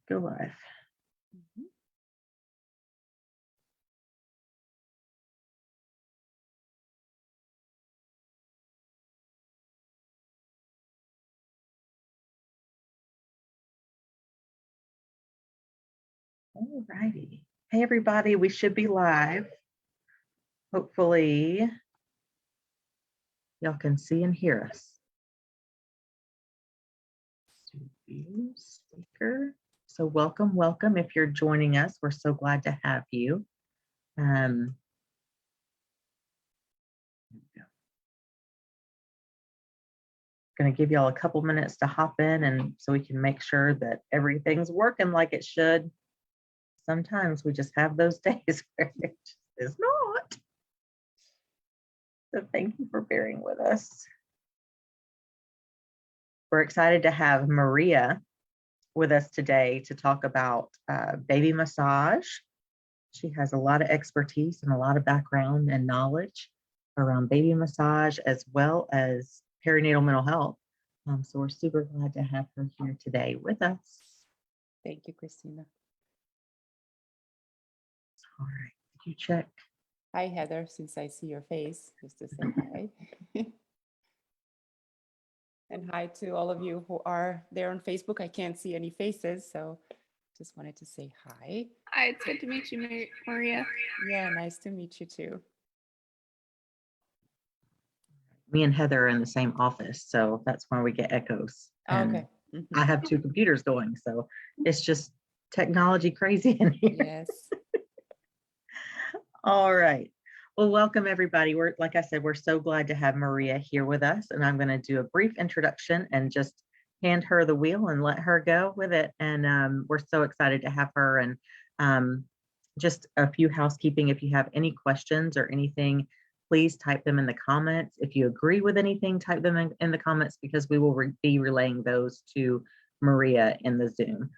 Go live. All righty. Hey, everybody, we should be live. Hopefully, y'all can see and hear us. View speaker. So welcome, welcome. If you're joining us, we're so glad to have you. Going to give y'all a couple minutes to hop in and so we can make sure that everything's working like it should. Sometimes we just have those days where it just is not. So thank you for bearing with us. We're excited to have Marija with us today to talk about baby massage. She has a lot of expertise and a lot of background and knowledge around baby massage as well as perinatal mental health. So we're super glad to have her here today with us. Thank you, Christina. All right, did you check? Hi, Heather, since I see your face, just to say hi. And hi to all of you who are there on Facebook. I can't see any faces, so just wanted to say hi. Hi, it's good to meet you, Marija. Yeah, nice to meet you too. Me and Heather are in the same office, so that's why we get echoes. Okay. I have two computers going, so it's just technology crazy in here. Yes. All right. Well, welcome everybody. Like I said, we're so glad to have Marija here with us, and I'm going to do a brief introduction and just hand her the wheel and let her go with it. And we're so excited to have her. And just a few housekeeping. If you have any questions or anything, please type them in the comments. If you agree with anything, type them in the comments because we will be relaying those to Marija in the Zoom.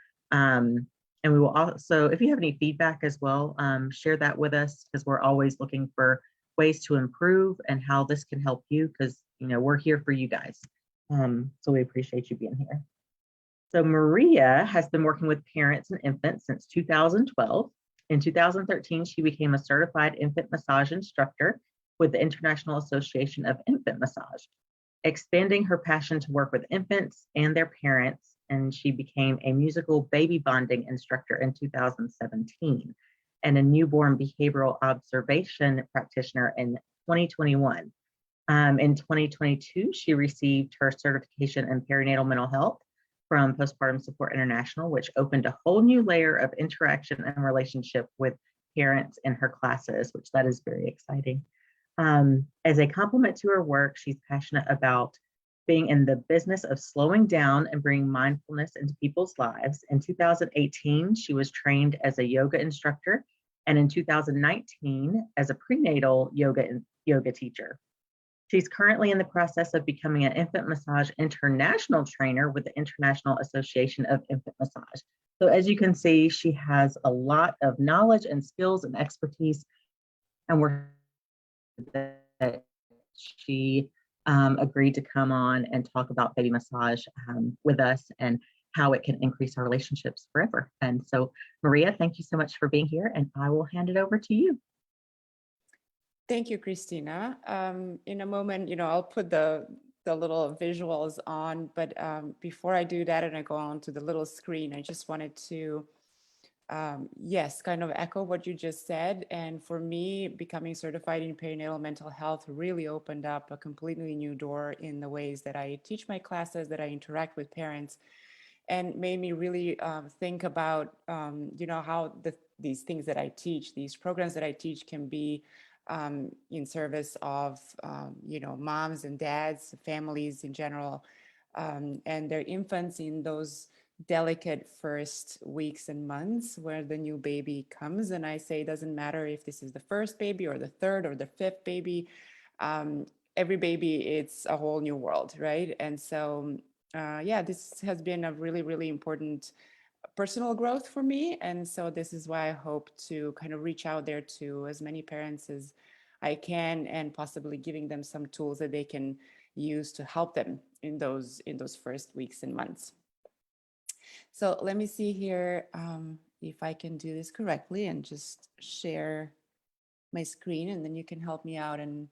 And we will also, if you have any feedback as well, share that with us because we're always looking for ways to improve and how this can help you because, you know, we're here for you guys. So we appreciate you being here. So Marija has been working with parents and infants since 2012. In 2013, she became a certified infant massage instructor with the International Association of Infant Massage, expanding her passion to work with infants and their parents, and she became a musical baby bonding instructor in 2017 and a newborn behavioral observation practitioner in 2021. In 2022, she received her certification in perinatal mental health from Postpartum Support International, which opened a whole new layer of interaction and relationship with parents in her classes, which that is very exciting. As a complement to her work, she's passionate about being in the business of slowing down and bringing mindfulness into people's lives. In 2018, she was trained as a yoga instructor, and in 2019 as a prenatal yoga teacher. She's currently in the process of becoming an infant massage international trainer with the International Association of Infant Massage. So as you can see, she has a lot of knowledge and skills and expertise, and we're that she agreed to come on and talk about baby massage with us and how it can increase our relationships forever. And so, Marija, thank you so much for being here, and I will hand it over to you. Thank you, Christina. In a moment, I'll put the little visuals on, but before I do that and I go on to the little screen, I just wanted to yes, kind of echo what you just said. And for me, becoming certified in perinatal mental health really opened up a completely new door in the ways that I teach my classes, that I interact with parents, and made me really think about, how these things that I teach, these programs that I teach can be in service of, moms and dads, families in general, and their infants in those delicate first weeks and months where the new baby comes. And I say, it doesn't matter if this is the first baby or the third or the fifth baby, every baby, it's a whole new world, right? And so, this has been a really, really important personal growth for me. And so this is why I hope to kind of reach out there to as many parents as I can, and possibly giving them some tools that they can use to help them in those first weeks and months. So let me see here if I can do this correctly and just share my screen, and then you can help me out and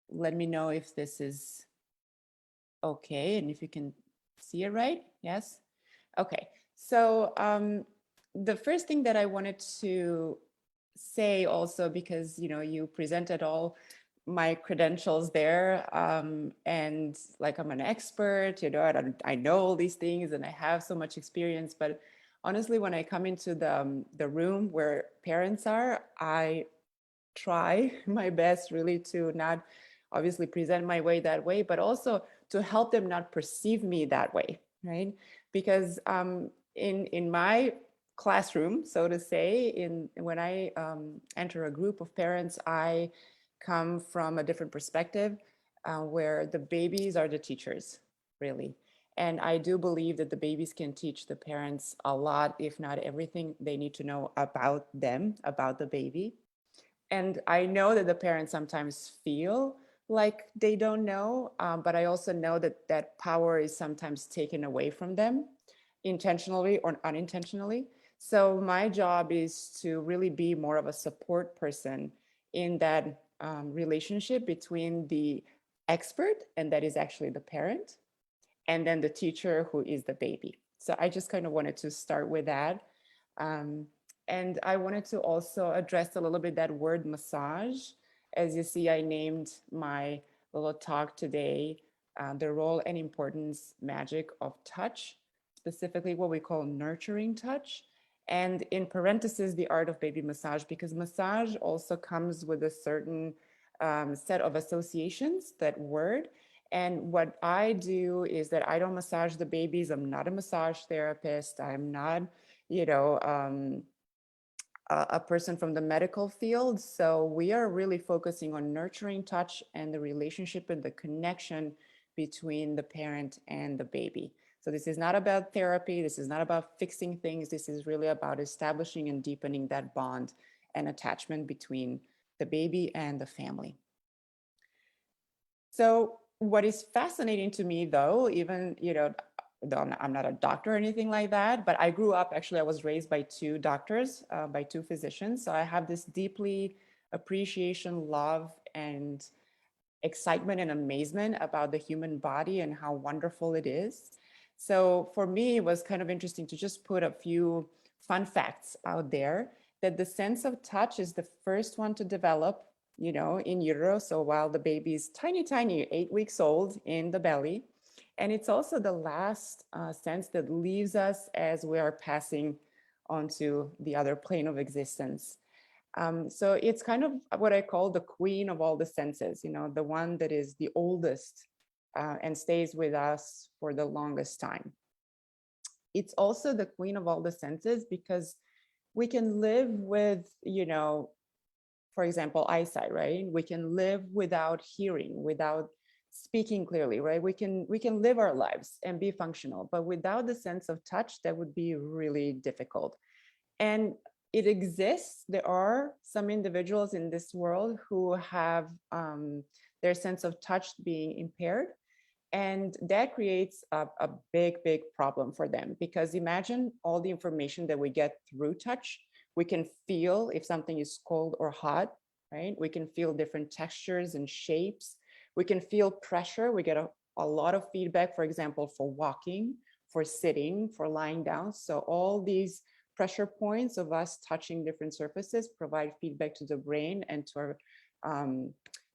let me know if this is okay and if you can see it right. Yes. Okay. So the first thing that I wanted to say also, because you presented all my credentials there, and like I'm an expert, I know all these things and I have so much experience, but honestly, when I come into the room where parents are, I try my best really to not obviously present my way that way, but also to help them not perceive me that way, right? Because in my classroom, so to say, when I enter a group of parents, I come from a different perspective, where the babies are the teachers, really. And I do believe that the babies can teach the parents a lot, if not everything they need to know about them, about the baby. And I know that the parents sometimes feel like they don't know, but I also know that that power is sometimes taken away from them, intentionally or unintentionally. So my job is to really be more of a support person in that relationship between the expert, and that is actually the parent, and then the teacher, who is the baby. So I just kind of wanted to start with that. Um, and I wanted to also address a little bit that word massage. As you see, I named my little talk today, the role and importance, magic of touch, specifically what we call nurturing touch. And in parentheses, the art of baby massage, because massage also comes with a certain set of associations, that word. And what I do is that I don't massage the babies. I'm not a massage therapist. I'm not, you know, a person from the medical field. So we are really focusing on nurturing touch and the relationship and the connection between the parent and the baby. So this is not about therapy. This is not about fixing things. This is really about establishing and deepening that bond and attachment between the baby and the family. So what is fascinating to me, though, even, though I'm not a doctor or anything like that, but I grew up, actually, I was raised by two doctors, by two physicians. So I have this deeply appreciation, love, and excitement and amazement about the human body and how wonderful it is. So for me, it was kind of interesting to just put a few fun facts out there, that the sense of touch is the first one to develop, in utero. So while the baby is tiny, tiny, 8 weeks old in the belly. And it's also the last sense that leaves us as we are passing onto the other plane of existence. So it's kind of what I call the queen of all the senses, the one that is the oldest and stays with us for the longest time. It's also the queen of all the senses because we can live with, for example, eyesight, right? We can live without hearing, without speaking clearly, right? We can live our lives and be functional, but without the sense of touch, that would be really difficult. And it exists. There are some individuals in this world who have their sense of touch being impaired. And that creates a big, big problem for them, because imagine all the information that we get through touch. We can feel if something is cold or hot, right? We can feel different textures and shapes. We can feel pressure. We get a lot of feedback, for example, for walking, for sitting, for lying down. So all these pressure points of us touching different surfaces provide feedback to the brain and to our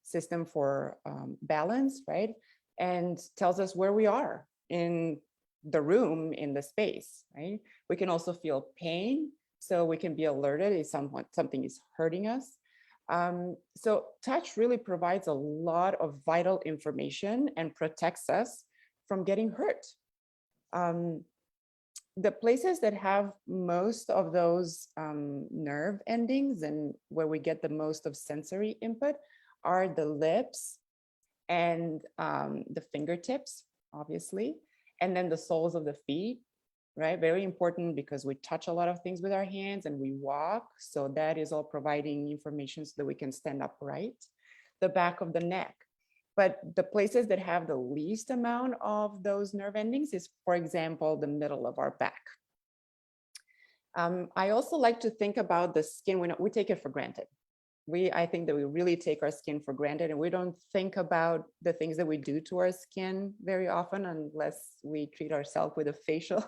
system for balance, right? And tells us where we are in the room, in the space, right? We can also feel pain, so we can be alerted if something is hurting us. So touch really provides a lot of vital information and protects us from getting hurt. The places that have most of those nerve endings and where we get the most of sensory input are the lips and the fingertips, obviously, and then the soles of the feet, right? Very important because we touch a lot of things with our hands and we walk. So that is all providing information so that we can stand upright. The back of the neck. But the places that have the least amount of those nerve endings is, for example, the middle of our back. I also like to think about the skin. We take it for granted. I think that we really take our skin for granted, and we don't think about the things that we do to our skin very often, unless we treat ourselves with a facial,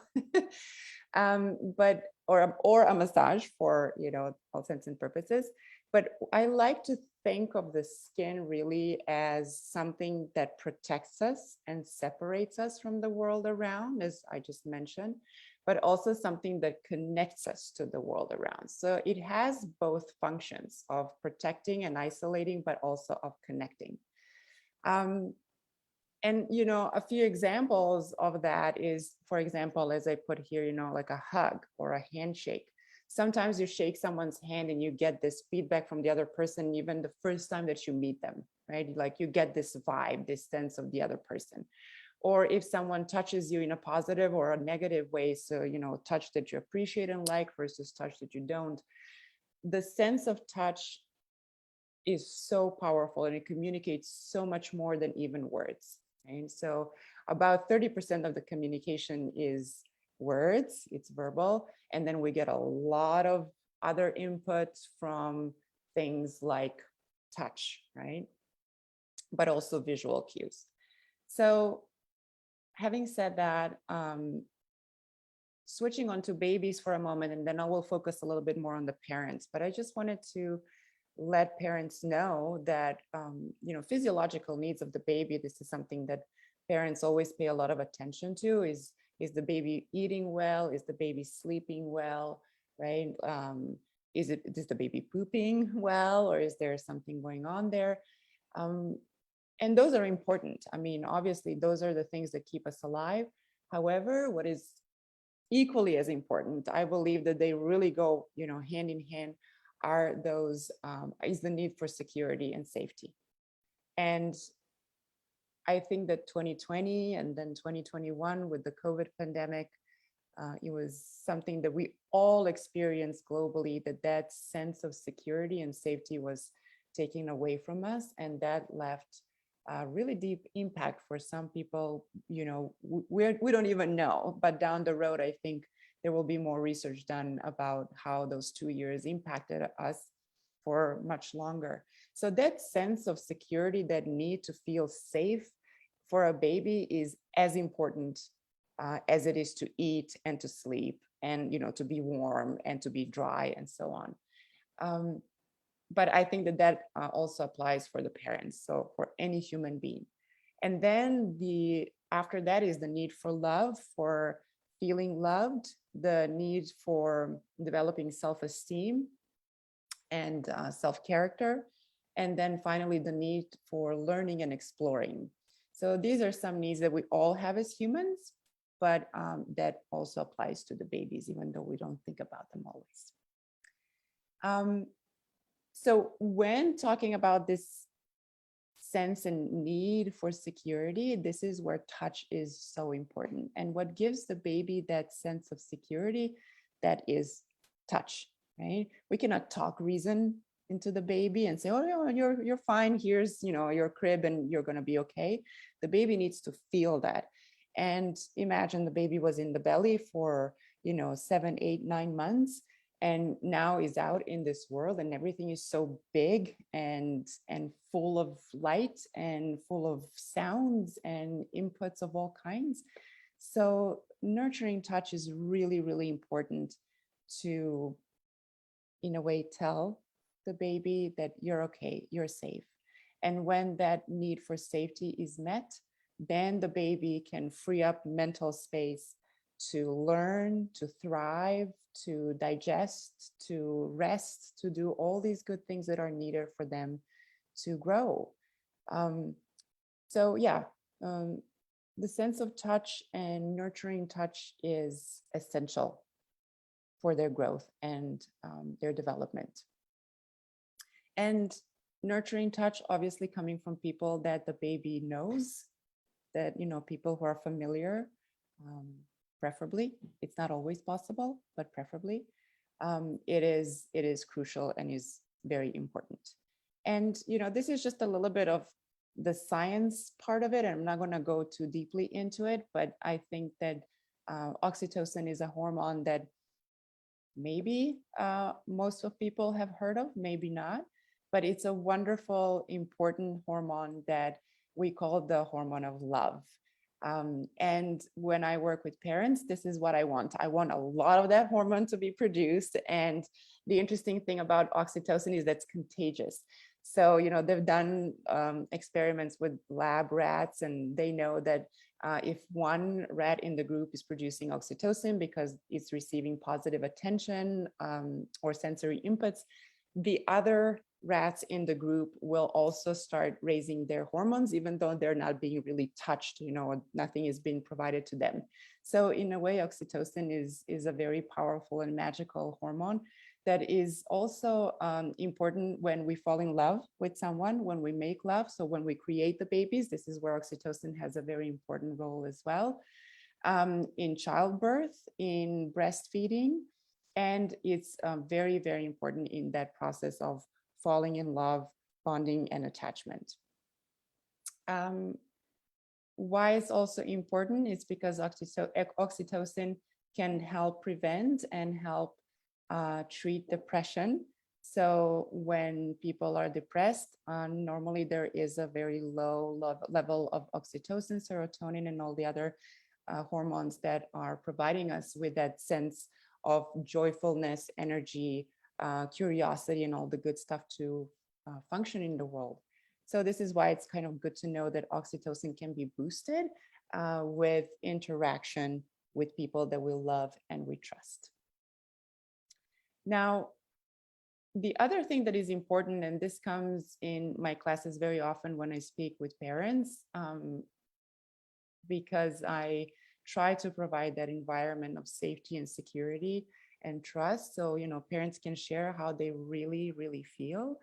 or a massage for, all intents and purposes. But I like to think of the skin really as something that protects us and separates us from the world around, as I just mentioned, but also something that connects us to the world around. So it has both functions of protecting and isolating, but also of connecting. And, a few examples of that is, for example, as I put here, like a hug or a handshake. Sometimes you shake someone's hand and you get this feedback from the other person, even the first time that you meet them, right? Like you get this vibe, this sense of the other person. Or if someone touches you in a positive or a negative way, so, touch that you appreciate and like versus touch that you don't, the sense of touch is so powerful and it communicates so much more than even words. Right? So about 30% of the communication is words, it's verbal, and then we get a lot of other inputs from things like touch, right? But also visual cues. So having said that, switching on to babies for a moment, and then I will focus a little bit more on the parents, but I just wanted to let parents know that, physiological needs of the baby, this is something that parents always pay a lot of attention to. Is the baby eating well? Is the baby sleeping well, right? Is the baby pooping well, or is there something going on there? And those are important. I mean, obviously, those are the things that keep us alive. However, what is equally as important, I believe that they really go, hand in hand, is the need for security and safety. And I think that 2020 and then 2021 with the COVID pandemic, it was something that we all experienced globally, that sense of security and safety was taken away from us. And that left a really deep impact for some people. We don't even know, but down the road, I think there will be more research done about how those 2 years impacted us for much longer. So that sense of security, that need to feel safe for a baby is as important as it is to eat and to sleep and, to be warm and to be dry and so on. But I think that also applies for the parents, so for any human being. And then after that is the need for love, for feeling loved, the need for developing self-esteem and self-character, and then finally the need for learning and exploring. So these are some needs that we all have as humans, but that also applies to the babies, even though we don't think about them always. So when talking about this sense and need for security, this is where touch is so important. And what gives the baby that sense of security, that is touch, right? We cannot talk reason into the baby and say, oh, you're fine. Here's, your crib and you're going to be okay. The baby needs to feel that. And imagine the baby was in the belly for, 7, 8, 9 months, and now is out in this world, and everything is so big and full of light and full of sounds and inputs of all kinds. So nurturing touch is really, really important to, in a way, tell the baby that you're okay, you're safe. And when that need for safety is met, then the baby can free up mental space to learn, to thrive, to digest, to rest, to do all these good things that are needed for them to grow. The sense of touch and nurturing touch is essential for their growth and their development. And nurturing touch, obviously coming from people that the baby knows, that, people who are familiar, preferably. It's not always possible, but preferably. It is crucial and is very important. And, this is just a little bit of the science part of it, and I'm not going to go too deeply into it, but I think that oxytocin is a hormone that maybe most of people have heard of, maybe not, but it's a wonderful, important hormone that we call the hormone of love. And when I work with parents, this is what I want. I want a lot of that hormone to be produced. And the interesting thing about oxytocin is that's contagious. So, they've done experiments with lab rats, and they know that if one rat in the group is producing oxytocin because it's receiving positive attention or sensory inputs, the other rats in the group will also start raising their hormones, even though they're not being really touched, nothing is being provided to them. So in a way, oxytocin is a very powerful and magical hormone that is also important when we fall in love with someone, when we make love. So when we create the babies, this is where oxytocin has a very important role as well. In childbirth, in breastfeeding, and it's very, very important in that process of falling in love, bonding, and attachment. Why it's also important is because oxytocin can help prevent and help treat depression. So when people are depressed, normally there is a very low level of oxytocin, serotonin, and all the other hormones that are providing us with that sense of joyfulness, energy, curiosity, and all the good stuff to function in the world. So this is why it's kind of good to know that oxytocin can be boosted with interaction with people that we love and we trust. Now, the other thing that is important, and this comes in my classes very often when I speak with parents, because I try to provide that environment of safety and security and trust. So, parents can share how they really, really feel.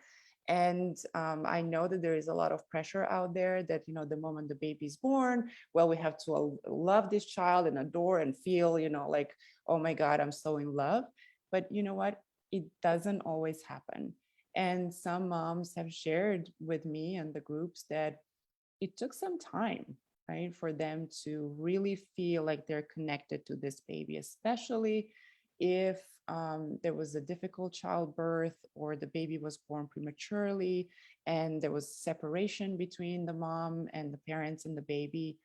And I know that there is a lot of pressure out there that, the moment the baby's born, well, we have to love this child and adore and feel, like, oh my God, I'm so in love. But you know what? It doesn't always happen. And some moms have shared with me and the groups that it took some time, right, for them to really feel like they're connected to this baby, especially if there was a difficult childbirth or the baby was born prematurely and there was separation between the mom and the parents and the baby.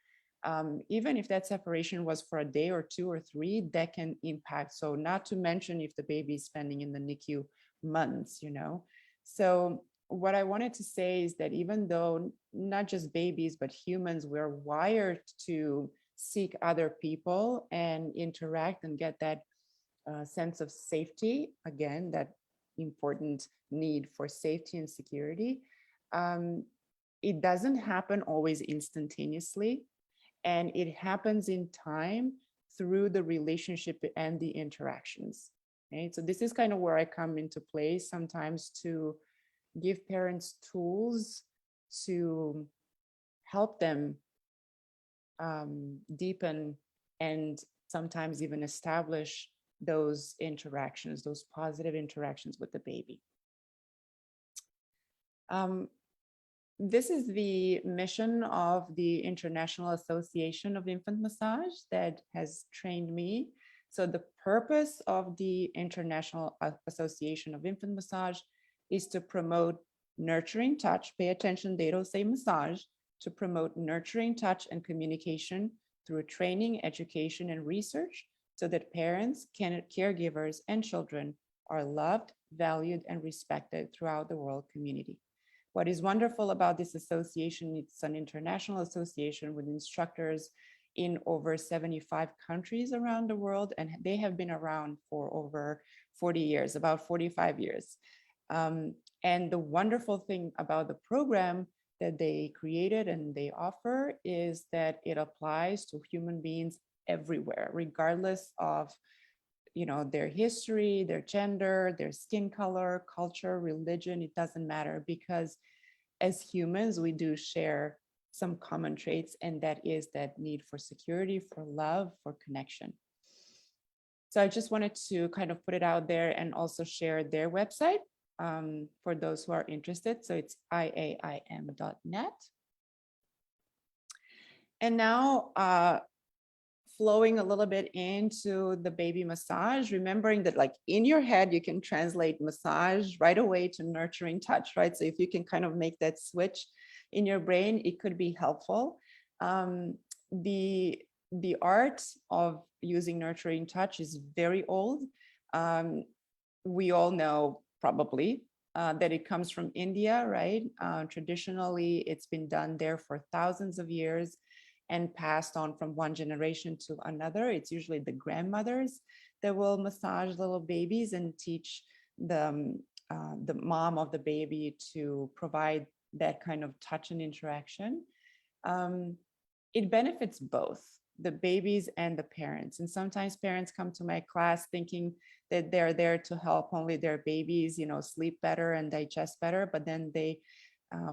Even if that separation was for a day or 2 or 3, that can impact. So not to mention if the baby is spending in the NICU months, So what I wanted to say is that even though not just babies, but humans, we're wired to seek other people and interact and get that sense of safety, again, that important need for safety and security. It doesn't happen always instantaneously, and it happens in time through the relationship and the interactions. Okay? So this is kind of where I come into play sometimes to give parents tools to help them deepen and sometimes even establish those interactions, those positive interactions with the baby. This is the mission of the International Association of Infant Massage that has trained me. So the purpose of the International Association of Infant Massage is to promote nurturing touch. Pay attention, they don't say massage. To promote nurturing touch and communication through training, education, and research, so that parents, caregivers, and children are loved, valued, and respected throughout the world community. What is wonderful about this association, it's an international association with instructors in over 75 countries around the world, and they have been around for over 40 years, about 45 years. And the wonderful thing about the program that they created and they offer is that it applies to human beings everywhere, regardless of their history, their gender, their skin color, culture, religion. It doesn't matter, because as humans, we do share some common traits, and that is that need for security, for love, for connection. So I just wanted to kind of put it out there and also share their website for those who are interested. So it's iaim.net. And now flowing a little bit into the baby massage, remembering that like in your head, you can translate massage right away to nurturing touch, right? So if you can kind of make that switch in your brain, it could be helpful. The art of using nurturing touch is very old. We all know probably that it comes from India, right? Traditionally, it's been done there for thousands of years and passed on from one generation to another. It's usually the grandmothers that will massage little babies and teach the mom of the baby to provide that kind of touch and interaction. It benefits both the babies and the parents. And sometimes parents come to my class thinking that they're there to help only their babies, sleep better and digest better, but then they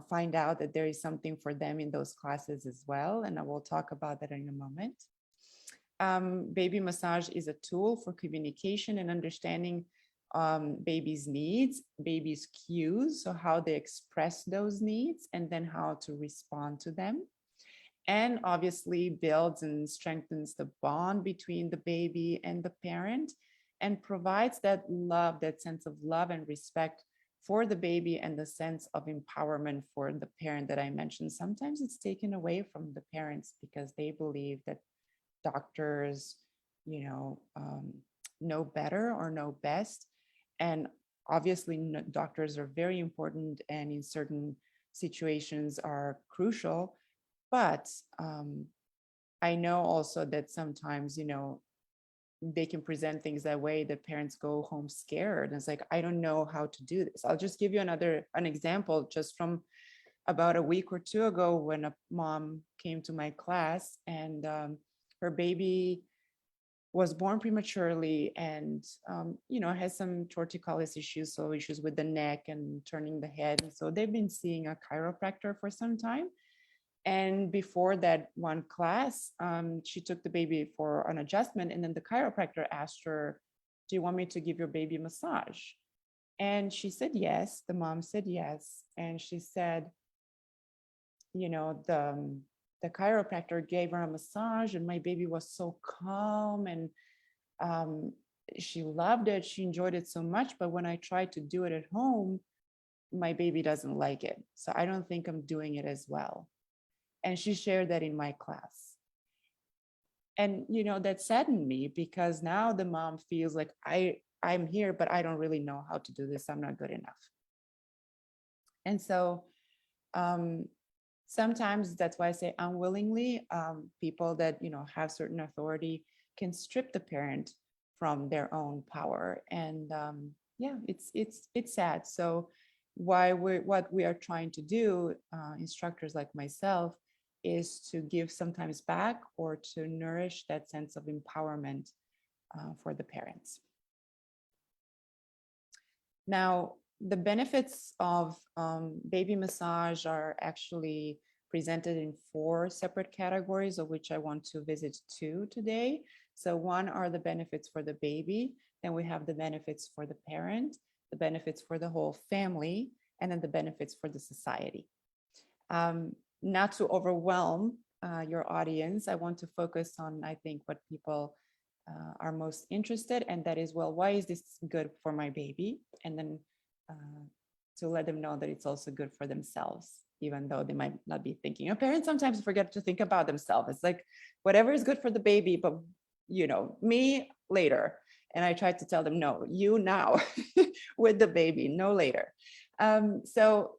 find out that there is something for them in those classes as well. And I will talk about that in a moment. Baby massage is a tool for communication and understanding babies' needs, babies' cues, so how they express those needs, and then how to respond to them. And obviously builds and strengthens the bond between the baby and the parent and provides that love, that sense of love and respect for the baby and the sense of empowerment for the parent that I mentioned. Sometimes it's taken away from the parents because they believe that doctors, know better or know best. And obviously doctors are very important and in certain situations are crucial. But I know also that sometimes, they can present things that way that parents go home scared. And it's like, I don't know how to do this. I'll just give you an example just from about a week or two ago when a mom came to my class and her baby was born prematurely and, has some torticollis issues, so issues with the neck and turning the head. And so they've been seeing a chiropractor for some time. And before that one class, she took the baby for an adjustment. And then the chiropractor asked her, do you want me to give your baby a massage? And she said yes. The mom said yes. And she said, the chiropractor gave her a massage and my baby was so calm and she loved it. She enjoyed it so much. But when I tried to do it at home, my baby doesn't like it. So I don't think I'm doing it as well. And she shared that in my class. And, that saddened me because now the mom feels like I'm here, but I don't really know how to do this. I'm not good enough. And so sometimes that's why I say unwillingly, people that, have certain authority can strip the parent from their own power. And it's sad. So what we are trying to do, instructors like myself, is to give sometimes back or to nourish that sense of empowerment for the parents. Now, the benefits of baby massage are actually presented in 4 separate categories, of which I want to visit 2 today. So one are the benefits for the baby, then we have the benefits for the parent, the benefits for the whole family, and then the benefits for the society. Not to overwhelm your audience, I want to focus on, I think, what people are most interested, and that is, well, why is this good for my baby? And then to let them know that it's also good for themselves, even though they might not be thinking. Parents sometimes forget to think about themselves. It's like, whatever is good for the baby, but me later. And I tried to tell them, no, you now with the baby, no later. So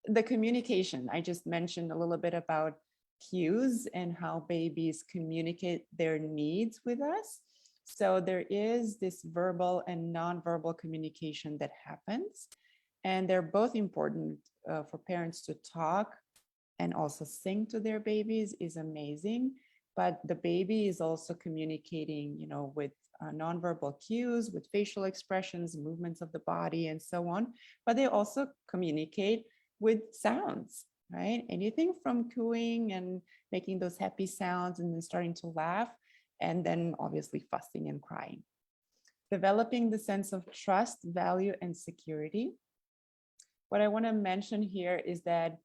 the communication, I just mentioned a little bit about cues and how babies communicate their needs with us. So there is this verbal and nonverbal communication that happens, and they're both important for parents to talk and also sing to their babies is amazing. But the baby is also communicating, with nonverbal cues, with facial expressions, movements of the body, and so on. But they also communicate with sounds, right? Anything from cooing and making those happy sounds and then starting to laugh, and then obviously fussing and crying. Developing the sense of trust, value, and security. What I want to mention here is that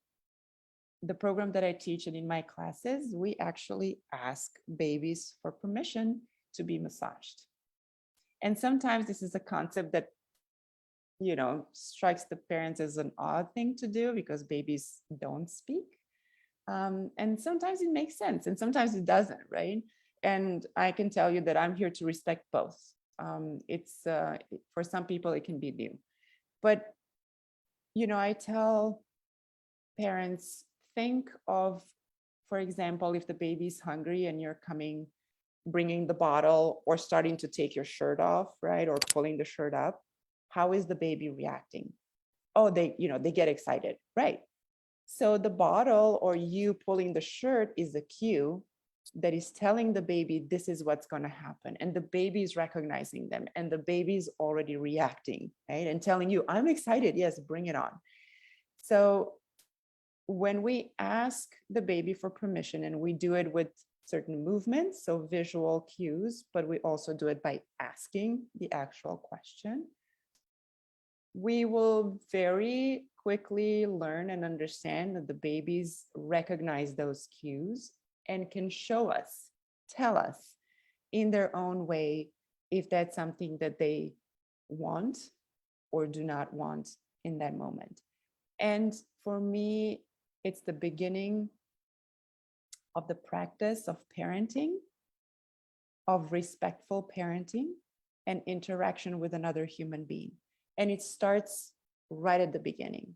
the program that I teach and in my classes, we actually ask babies for permission to be massaged. And sometimes this is a concept that, strikes the parents as an odd thing to do because babies don't speak. And sometimes it makes sense and sometimes it doesn't, right? And I can tell you that I'm here to respect both. It's for some people, it can be new. But, I tell parents, think of, for example, if the baby's hungry and you're bringing the bottle or starting to take your shirt off, right? Or pulling the shirt up, how is the baby reacting? Oh, they get excited, right? So the bottle or you pulling the shirt is a cue that is telling the baby, this is what's going to happen. And the baby is recognizing them and the baby's already reacting, right? And telling you, I'm excited. Yes, bring it on. So when we ask the baby for permission, and we do it with certain movements, so visual cues, but we also do it by asking the actual question, we will very quickly learn and understand that the babies recognize those cues and can tell us in their own way if that's something that they want or do not want in that moment. And for me, it's the beginning of the practice of parenting, of respectful parenting and interaction with another human being. And it starts right at the beginning.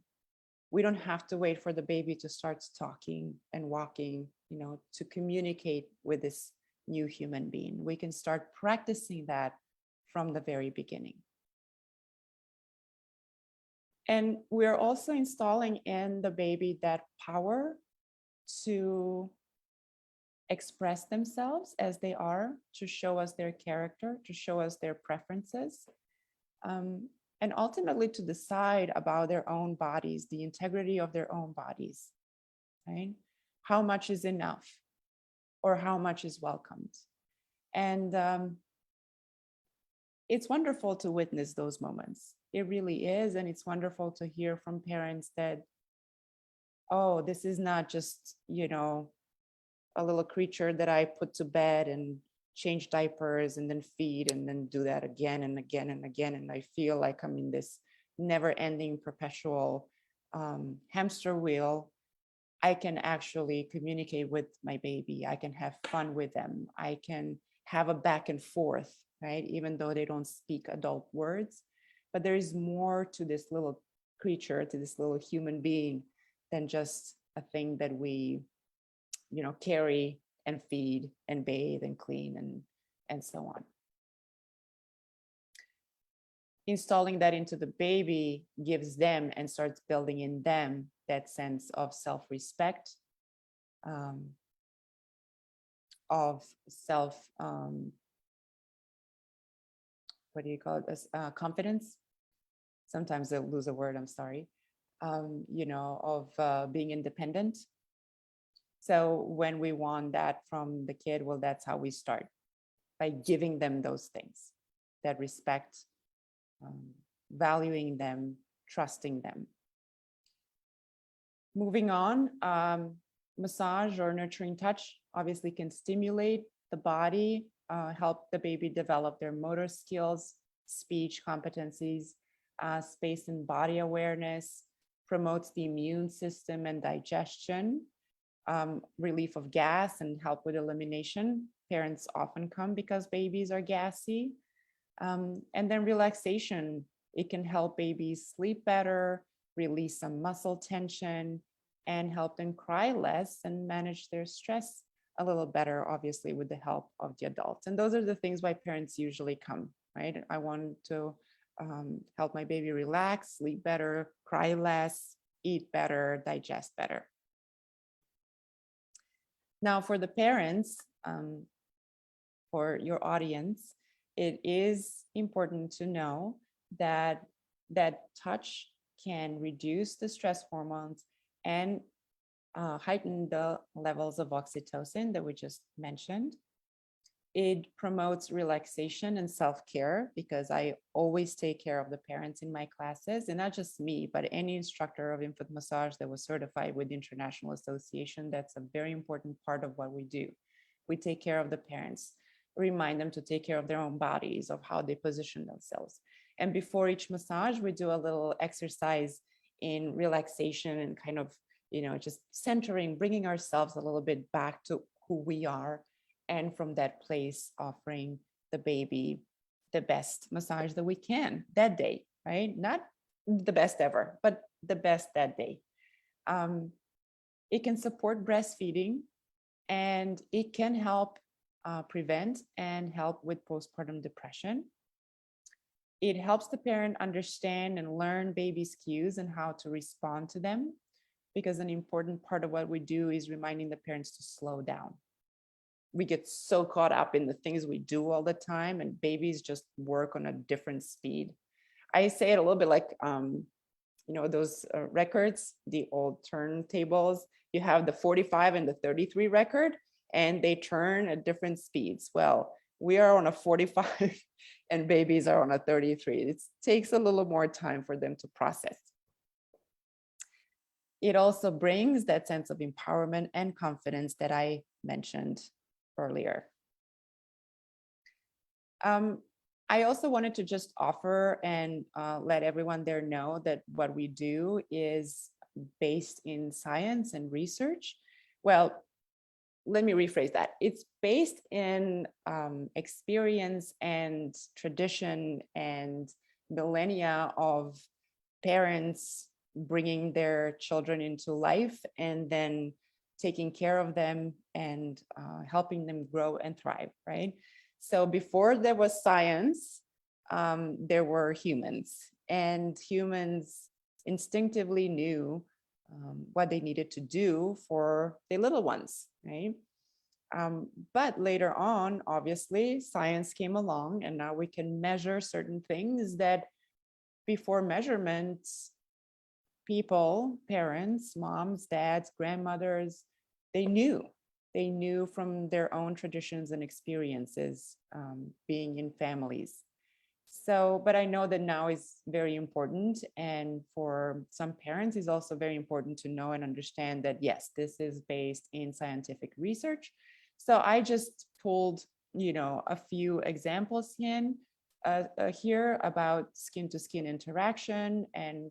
We don't have to wait for the baby to start talking and walking, to communicate with this new human being. We can start practicing that from the very beginning. And we're also installing in the baby that power to express themselves as they are, to show us their character, to show us their preferences, and ultimately to decide about their own bodies, the integrity of their own bodies, right? How much is enough or how much is welcomed? And it's wonderful to witness those moments. It really is. And it's wonderful to hear from parents that, oh, this is not just, a little creature that I put to bed and change diapers and then feed and then do that again and again and again. And I feel like I'm in this never-ending perpetual hamster wheel. I can actually communicate with my baby. I can have fun with them. I can have a back and forth, right? Even though they don't speak adult words. But there is more to this little creature, to this little human being than just a thing that we carry and feed and bathe and clean and so on. Installing that into the baby gives them and starts building in them that sense of self-respect, of self, what do you call it? Confidence. Sometimes they'll lose a word, I'm sorry. Of being independent. So when we want that from the kid, well, that's how we start, by giving them those things, that respect, valuing them, trusting them. Moving on, massage or nurturing touch obviously can stimulate the body, help the baby develop their motor skills, speech competencies, space and body awareness, promotes the immune system and digestion, relief of gas and help with elimination. Parents often come because babies are gassy. And then relaxation. It can help babies sleep better, release some muscle tension, and help them cry less and manage their stress a little better, obviously, with the help of the adults. And those are the things why parents usually come, right? I want to help my baby relax, sleep better, cry less, eat better, digest better. Now, for the parents, for your audience, it is important to know that touch can reduce the stress hormones and heighten the levels of oxytocin that we just mentioned. It promotes relaxation and self-care, because I always take care of the parents in my classes, and not just me, but any instructor of infant massage that was certified with the International Association. That's a very important part of what we do. We take care of the parents, remind them to take care of their own bodies, of how they position themselves. And before each massage, we do a little exercise in relaxation and kind of, just centering, bringing ourselves a little bit back to who we are, and from that place offering the baby the best massage that we can that day, right? Not the best ever, but the best that day. It can support breastfeeding, and it can help prevent and help with postpartum depression. It helps the parent understand and learn baby's cues and how to respond to them, because an important part of what we do is reminding the parents to slow down. We get so caught up in the things we do all the time, and babies just work on a different speed. I say it a little bit like, those records, the old turntables. You have the 45 and the 33 record, and they turn at different speeds. Well, we are on a 45 and babies are on a 33. It takes a little more time for them to process. It also brings that sense of empowerment and confidence that I mentioned earlier. I also wanted to just offer and let everyone there know that what we do is based in science and research. Well, let me rephrase that. It's based in experience and tradition and millennia of parents bringing their children into life and then taking care of them and helping them grow and thrive, right? So before there was science, there were humans, and humans instinctively knew what they needed to do for their little ones, right? But later on, obviously, science came along, and now we can measure certain things that before measurements, people, parents, moms, dads, grandmothers, they knew from their own traditions and experiences being in families. So, but I know that now is very important. And for some parents, it's also very important to know and understand that, yes, this is based in scientific research. So I just pulled, a few examples here about skin to skin interaction. And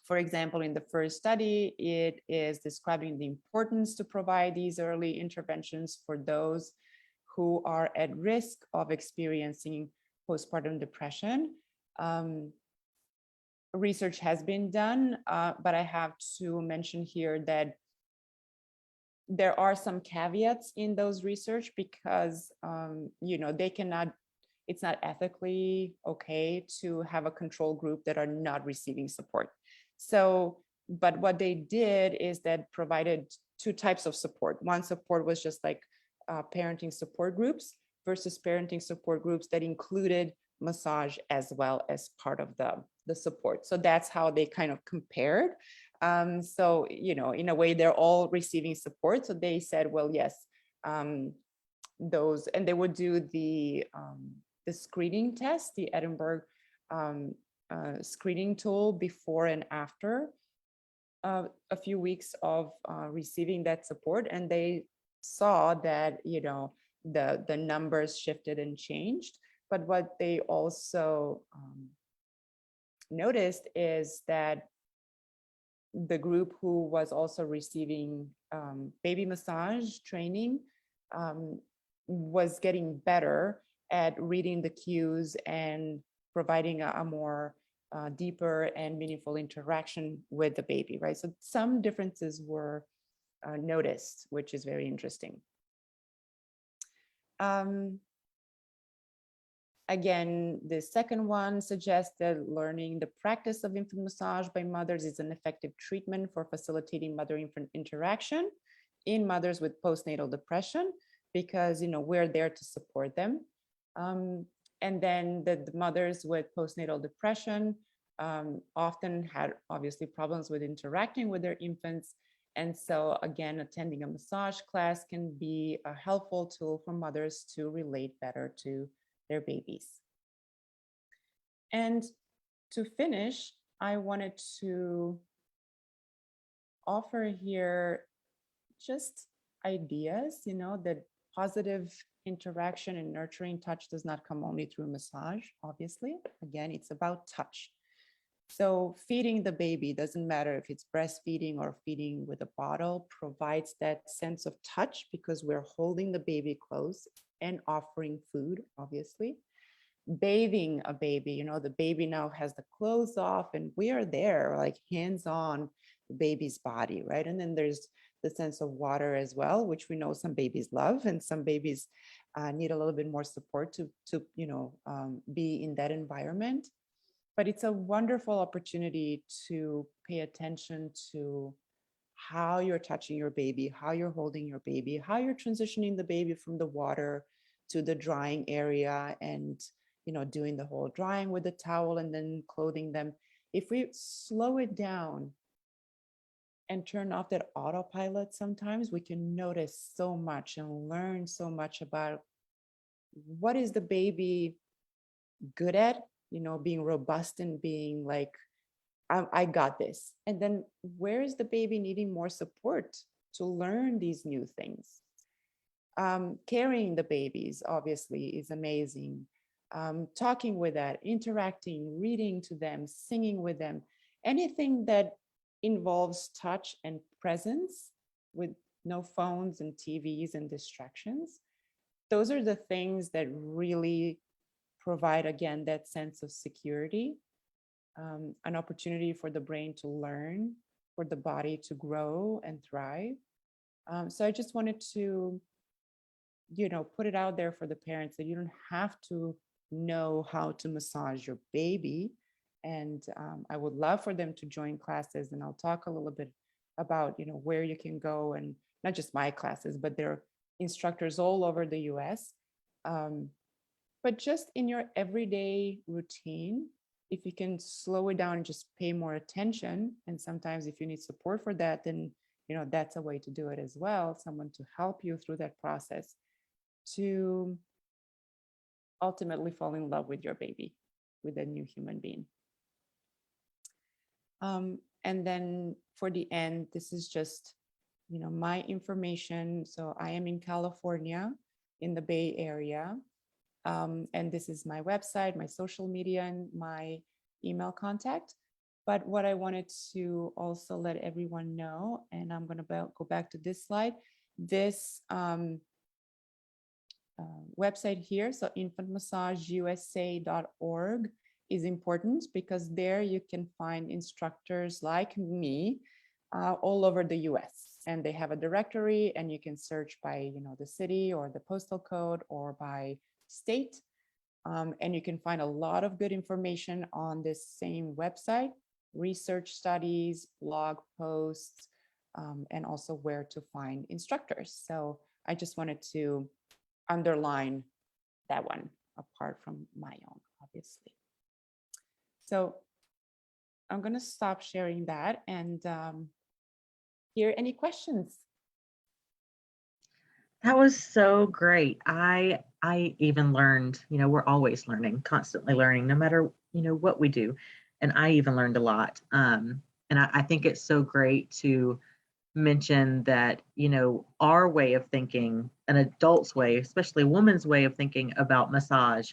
for example, in the first study, it is describing the importance to provide these early interventions for those who are at risk of experiencing postpartum depression. Research has been done, but I have to mention here that there are some caveats in those research because, they cannot, it's not ethically okay to have a control group that are not receiving support. So, but what they did is that provided two types of support. One support was just like parenting support groups versus parenting support groups that included massage as well as part of the support. So that's how they kind of compared. So, in a way, they're all receiving support. So they said, well, yes, those, and they would do the screening test, the Edinburgh screening tool before and after a few weeks of receiving that support, and they saw that the numbers shifted and changed. But what they also noticed is that the group who was also receiving baby massage training was getting better at reading the cues and providing a more deeper and meaningful interaction with the baby, right? So some differences were noticed, which is very interesting. Again, the second one suggests that learning the practice of infant massage by mothers is an effective treatment for facilitating mother-infant interaction in mothers with postnatal depression, because we're there to support them. And then the mothers with postnatal depression often had obviously problems with interacting with their infants, And so again, attending a massage class can be a helpful tool for mothers to relate better to their babies. And to finish, I wanted to offer here just ideas, that positive interaction and nurturing touch does not come only through massage, obviously. Again, it's about touch. So feeding the baby, doesn't matter if it's breastfeeding or feeding with a bottle, provides that sense of touch because we're holding the baby close and offering food, obviously. Bathing a baby, the baby now has the clothes off and we are there, like hands on the baby's body, right? And then there's the sense of water as well, which we know some babies love, and some babies need a little bit more support to be in that environment. But it's a wonderful opportunity to pay attention to how you're touching your baby, how you're holding your baby, how you're transitioning the baby from the water to the drying area, and doing the whole drying with the towel and then clothing them. If we slow it down and turn off that autopilot, sometimes we can notice so much and learn so much about what is the baby good at, being robust and being like, I got this. And then where is the baby needing more support to learn these new things? Carrying the babies, obviously, is amazing. Talking with that, interacting, reading to them, singing with them, anything that involves touch and presence with no phones and TVs and distractions. Those are the things that really provide, again, that sense of security, an opportunity for the brain to learn, for the body to grow and thrive. So I just wanted to, put it out there for the parents that you don't have to know how to massage your baby. And I would love for them to join classes, and I'll talk a little bit about, where you can go, and not just my classes, but there are instructors all over the US. But just in your everyday routine, if you can slow it down and just pay more attention, and sometimes if you need support for that, then that's a way to do it as well, someone to help you through that process, to ultimately fall in love with your baby, with a new human being. And then for the end, this is just, my information. So I am in California, in the Bay Area. And this is my website, my social media, and my email contact. But what I wanted to also let everyone know, and I'm going to go back to this slide, this website here, so infantmassageusa.org, is important because there you can find instructors like me all over the US. And they have a directory, and you can search by, the city or the postal code or by state. And you can find a lot of good information on this same website, research studies, blog posts, and also where to find instructors. So I just wanted to underline that one, apart from my own, obviously. So I'm going to stop sharing that and hear any questions. That was so great. I even learned, we're always learning, constantly learning, no matter, what we do. And I even learned a lot. And I think it's so great to mention that, our way of thinking, an adult's way, especially a woman's way of thinking about massage,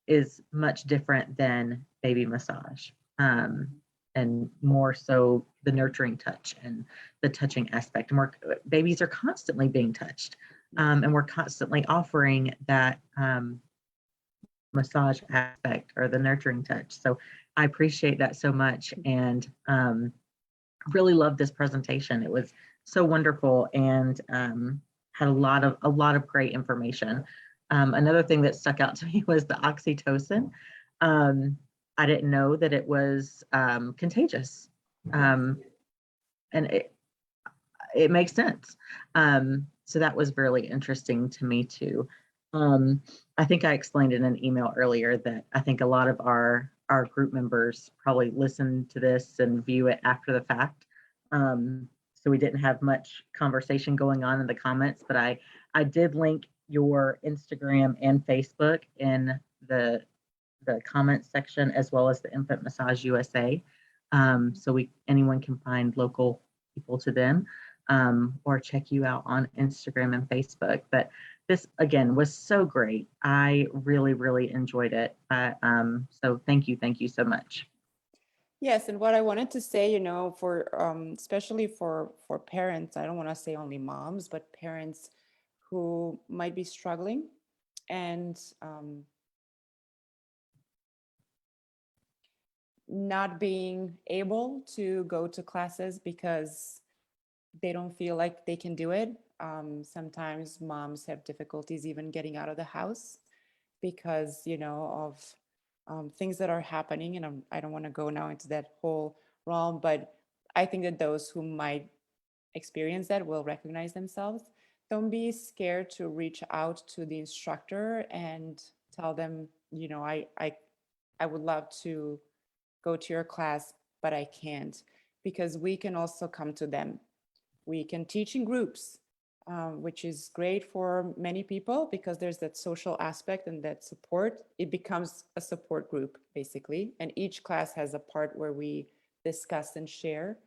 is much different than baby massage. And more so the nurturing touch and the touching aspect. And babies are constantly being touched. And we're constantly offering that massage aspect or the nurturing touch. So I appreciate that so much, and really loved this presentation. It was so wonderful, and had a lot of great information. Another thing that stuck out to me was the oxytocin. I didn't know that it was contagious, and it makes sense. So that was really interesting to me too. I think I explained in an email earlier that I think a lot of our group members probably listen to this and view it after the fact. so we didn't have much conversation going on in the comments, but I did link your Instagram and Facebook in the comments section, as well as the Infant Massage USA. So anyone can find local people to them, or check you out on Instagram and Facebook. But this again was so great. I really, really enjoyed it. So thank you so much. Yes, and what I wanted to say, for especially for parents, I don't want to say only moms, but parents who might be struggling and not being able to go to classes because they don't feel like they can do it. Sometimes moms have difficulties even getting out of the house because, of things that are happening. And I don't want to go now into that whole realm, but I think that those who might experience that will recognize themselves. Don't be scared to reach out to the instructor and tell them, I would love to go to your class, but I can't, because we can also come to them. We can teach in groups, which is great for many people because there's that social aspect and that support. It becomes a support group, basically. And each class has a part where we discuss and share.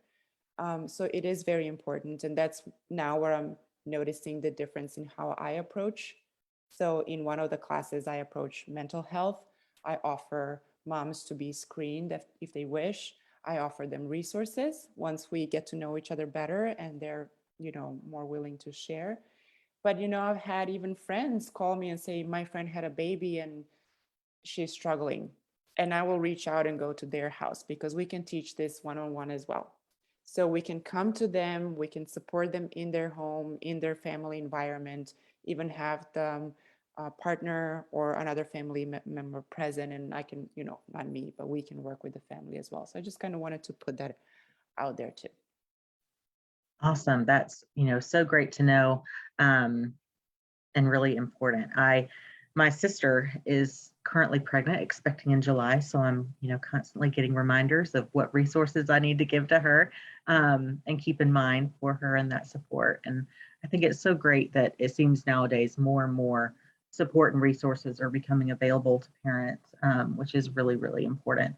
So it is very important. And that's now where I'm noticing the difference in how I approach. So in one of the classes, I approach mental health. I offer moms to be screened if they wish. I offer them resources once we get to know each other better and they're, more willing to share. But, I've had even friends call me and say, my friend had a baby and she's struggling. And I will reach out and go to their house because we can teach this one-on-one as well. So we can come to them, we can support them in their home, in their family environment, even have the partner or another family member present. And I can, not me, but we can work with the family as well. So I just kind of wanted to put that out there too. Awesome. That's, so great to know, and really important. My sister is currently pregnant, expecting in July. So I'm, constantly getting reminders of what resources I need to give to her, and keep in mind for her and that support. And I think it's so great that it seems nowadays more and more support and resources are becoming available to parents, which is really, really important.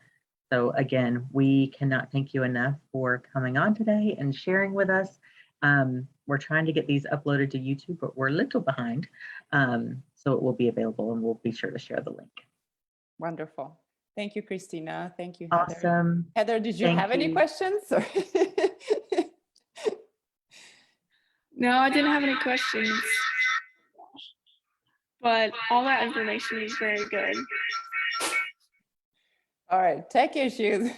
So again, we cannot thank you enough for coming on today and sharing with us. We're trying to get these uploaded to YouTube, but we're a little behind. So it will be available and we'll be sure to share the link. Wonderful. Thank you, Christina. Thank you, Heather. Awesome. Heather, did you have any questions? No, I didn't have any questions. But all that information is very good. All right, tech issues.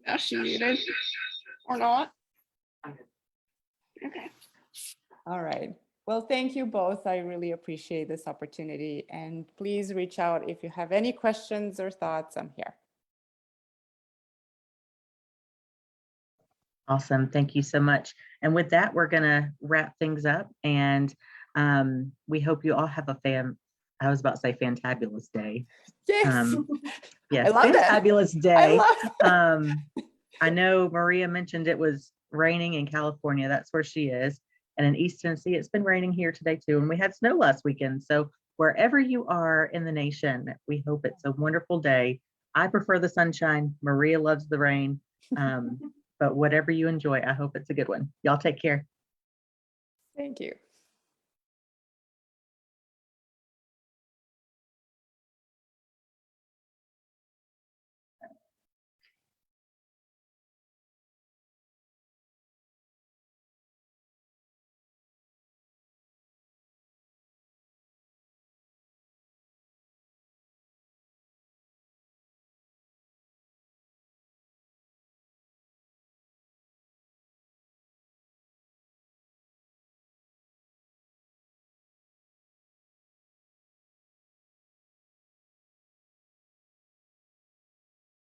Now she muted. Or not. Okay. All right. Well, thank you both. I really appreciate this opportunity. And please reach out if you have any questions or thoughts. I'm here. Awesome. Thank you so much. And with that, we're going to wrap things up. And we hope you all have I was about to say fantabulous day. Yes. Yes, I love fantabulous that. day. I love I know Marija mentioned it was raining in California. That's where she is. And in East Tennessee, it's been raining here today too. And we had snow last weekend. So wherever you are in the nation, we hope it's a wonderful day. I prefer the sunshine. Marija loves the rain. But whatever you enjoy, I hope it's a good one. Y'all take care. Thank you.